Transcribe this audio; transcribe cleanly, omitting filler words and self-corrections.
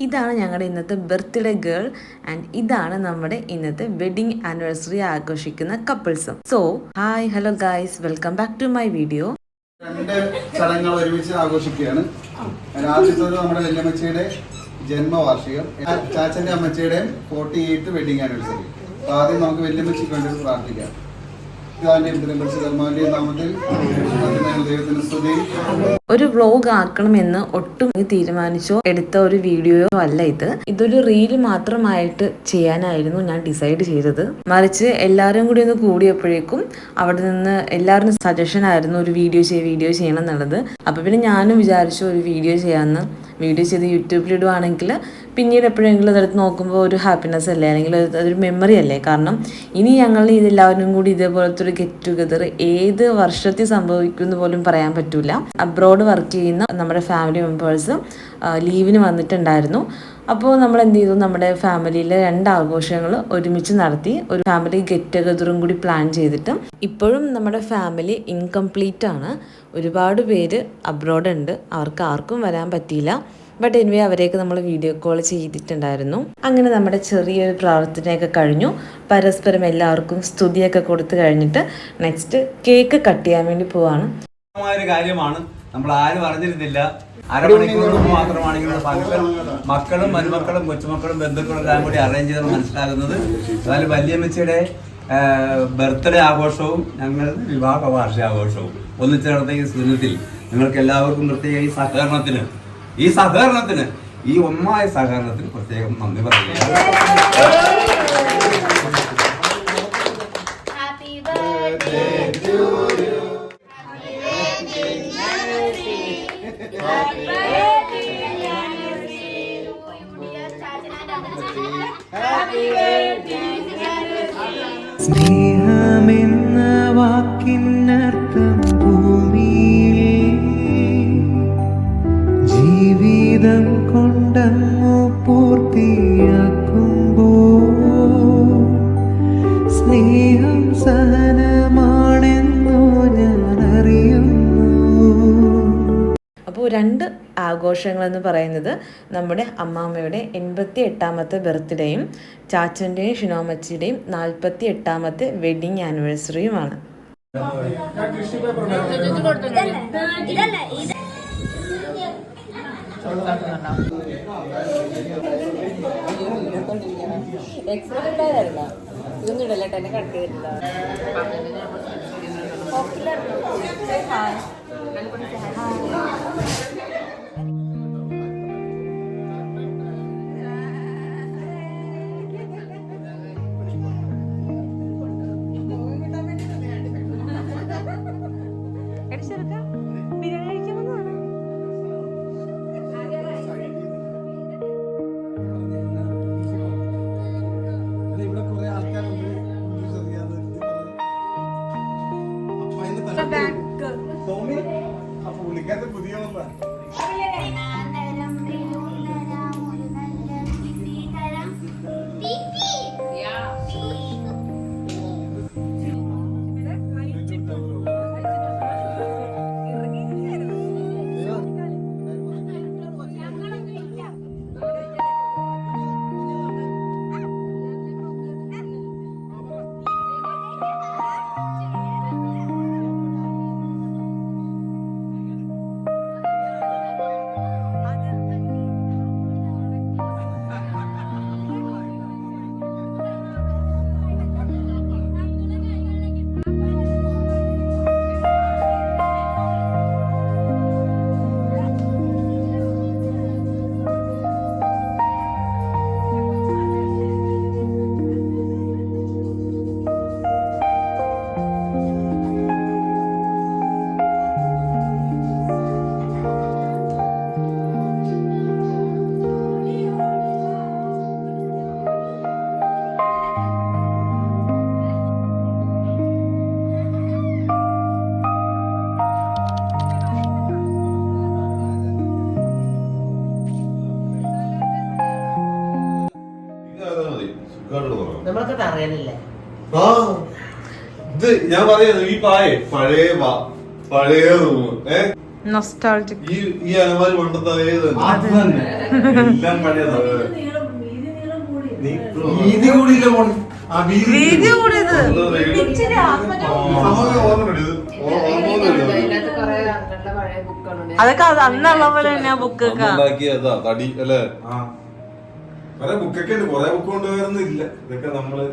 ഇതാണ് ഞങ്ങളുടെ ഇന്നത്തെ ബർത്ത്ഡേ ഗേൾ ആൻഡ് ഇതാണ് നമ്മുടെ ഇന്നത്തെ വെഡിങ് ആനിവേഴ്സറി ആഘോഷിക്കുന്ന കപ്പിൾസും. So hi hello guys, welcome back to my video. രണ്ട് ചടങ്ങുകൾ ഒരുമിച്ച് ആഘോഷിക്കുകയാണ്. ആദ്യത്തത് നമ്മുടെ വല്യമ്മച്ചിയുടെ ജന്മവാർഷികം, ചാച്ചന്റെ അമ്മച്ചിയുടെ 48 വെഡിങ് ആനിവേഴ്സറി. അപ്പൊ ആദ്യം നമുക്ക് വല്യമ്മച്ചിക്ക് വേണ്ടി പ്രാർത്ഥിക്കാം. ഒരു വ്ലോഗ് ആക്കണമെന്ന് ഒട്ടും തീരുമാനിച്ചോ എടുത്ത ഒരു വീഡിയോയോ അല്ല ഇത്. ഇതൊരു റീല് മാത്രമായിട്ട് ചെയ്യാനായിരുന്നു ഞാൻ ഡിസൈഡ് ചെയ്തത്. മറിച്ച് എല്ലാവരും കൂടി ഒന്ന് കൂടിയപ്പോഴേക്കും അവിടെ നിന്ന് എല്ലാവരും സജഷൻ ആയിരുന്നു ഒരു വീഡിയോ ചെയ്യണം എന്നുള്ളത്. അപ്പൊ പിന്നെ ഞാനും വിചാരിച്ചു ഒരു വീഡിയോ ചെയ്യാമെന്ന്. വീഡിയോ ചെയ്ത് യൂട്യൂബിലിടുവാണെങ്കിൽ പിന്നീട് എപ്പോഴെങ്കിലും അതെടുത്ത് നോക്കുമ്പോൾ ഒരു ഹാപ്പിനെസ് അല്ലേ, അല്ലെങ്കിൽ അതൊരു മെമ്മറി അല്ലേ. കാരണം ഇനി ഞങ്ങൾ ഇതെല്ലാവരും കൂടി ഇതേപോലത്തെ ഒരു ഗെറ്റ് ടുഗദർ ഏത് വർഷത്തിൽ സംഭവിക്കുമെന്ന് പോലും പറയാൻ പറ്റൂല. അബ്രോഡ് വർക്ക് ചെയ്യുന്ന നമ്മുടെ ഫാമിലി മെമ്പേഴ്സ് ലീവിന് വന്നിട്ടുണ്ടായിരുന്നു. അപ്പോൾ നമ്മൾ എന്ത് ചെയ്തു, നമ്മുടെ ഫാമിലിയിലെ 2 ആഘോഷങ്ങൾ ഒരുമിച്ച് നടത്തി. ഒരു ഫാമിലി ഗെറ്റ് ടുഗദറും കൂടി പ്ലാൻ ചെയ്തിട്ട്. ഇപ്പോഴും നമ്മുടെ ഫാമിലി ഇൻകംപ്ലീറ്റ് ആണ്. ഒരുപാട് പേര് അബ്രോഡ് ഉണ്ട്, അവർക്ക് ആർക്കും വരാൻ പറ്റിയില്ല. ബട്ട് എനിവേ അവരെയൊക്കെ നമ്മൾ വീഡിയോ കോൾ ചെയ്തിട്ടുണ്ടായിരുന്നു. അങ്ങനെ നമ്മുടെ ചെറിയൊരു പ്രാർത്ഥനയൊക്കെ കഴിഞ്ഞു. പരസ്പരം എല്ലാവർക്കും സ്തുതിയൊക്കെ കൊടുത്തു കഴിഞ്ഞിട്ട് നെക്സ്റ്റ് കേക്ക് കട്ട് ചെയ്യാൻ വേണ്ടി പോവാണ്. കാര്യമാണ്, നമ്മൾ ആരും അറിഞ്ഞിരുന്നില്ല. അരമണിക്കൂർ മാത്രമാണെങ്കിലും മക്കളും മരുമക്കളും കൊച്ചുമക്കളും ബന്ധുക്കളും എല്ലാം കൂടി അറേഞ്ച് ചെയ്ത് മനസ്സിലാകുന്നത്. അതായത് വല്യമ്മച്ചിയുടെ ബർത്ത്ഡേ ആഘോഷവും ഞങ്ങൾ വിവാഹ വാർഷികാഘോഷവും ഒന്നിച്ച് നടന്ന ഈ സുദിനത്തിൽ നിങ്ങൾക്ക് എല്ലാവർക്കും പ്രത്യേക ഈ സഹകരണത്തിന് ഈ ഒന്നായ സഹകരണത്തിന് പ്രത്യേകം നന്ദി പറയുകയാണ്. സ്നേഹമെന്ന വാക്കിനർത്ഥം ഭൂമിയിൽ ജീവിതം കൊണ്ടങ്ങു പൂർത്തിയാക്കുമ്പോ സ്നേഹം സഹനമാണെന്നു ഞാൻ അറിയുന്നു. അപ്പോൾ 2 ആഘോഷങ്ങളെന്ന് പറയുന്നത് നമ്മുടെ അമ്മാമ്മയുടെ 88ാമത്തെ ബർത്ത്ഡേയും ചാച്ചൻ്റെയും ഷിനോമച്ചിയുടെയും 48ാമത്തെ വെഡിങ് ആനിവേഴ്സറിയുമാണ്. നമ്മളൊക്കെ അറിയാനില്ലേ? ഇത് ഞാൻ പറയുന്നത് ഈ പഴയ റൂം നൊസ്റ്റാൾജിക്. ഈ അലമാരി പണ്ടത്തെ അതേത് അത് തന്നെ. എല്ലാം പഴയതാണ്. വീതി കൂടിയില്ല മോള്. ആ വീതി വീതി കൂടിയത്. ഓർമ്മയുണ്ട് ഇത്. അതൊക്കെ അന്നുള്ള പോലെ തന്നെ ബുക്ക് ഉണ്ടാക്കിയതാ തടി അല്ലേ? കൊറേ ബുക്കൊക്കെ ഉണ്ട്, കൊറേ ബുക്ക് കൊണ്ടുവരുന്നില്ല. ഇതൊക്കെ നമ്മള്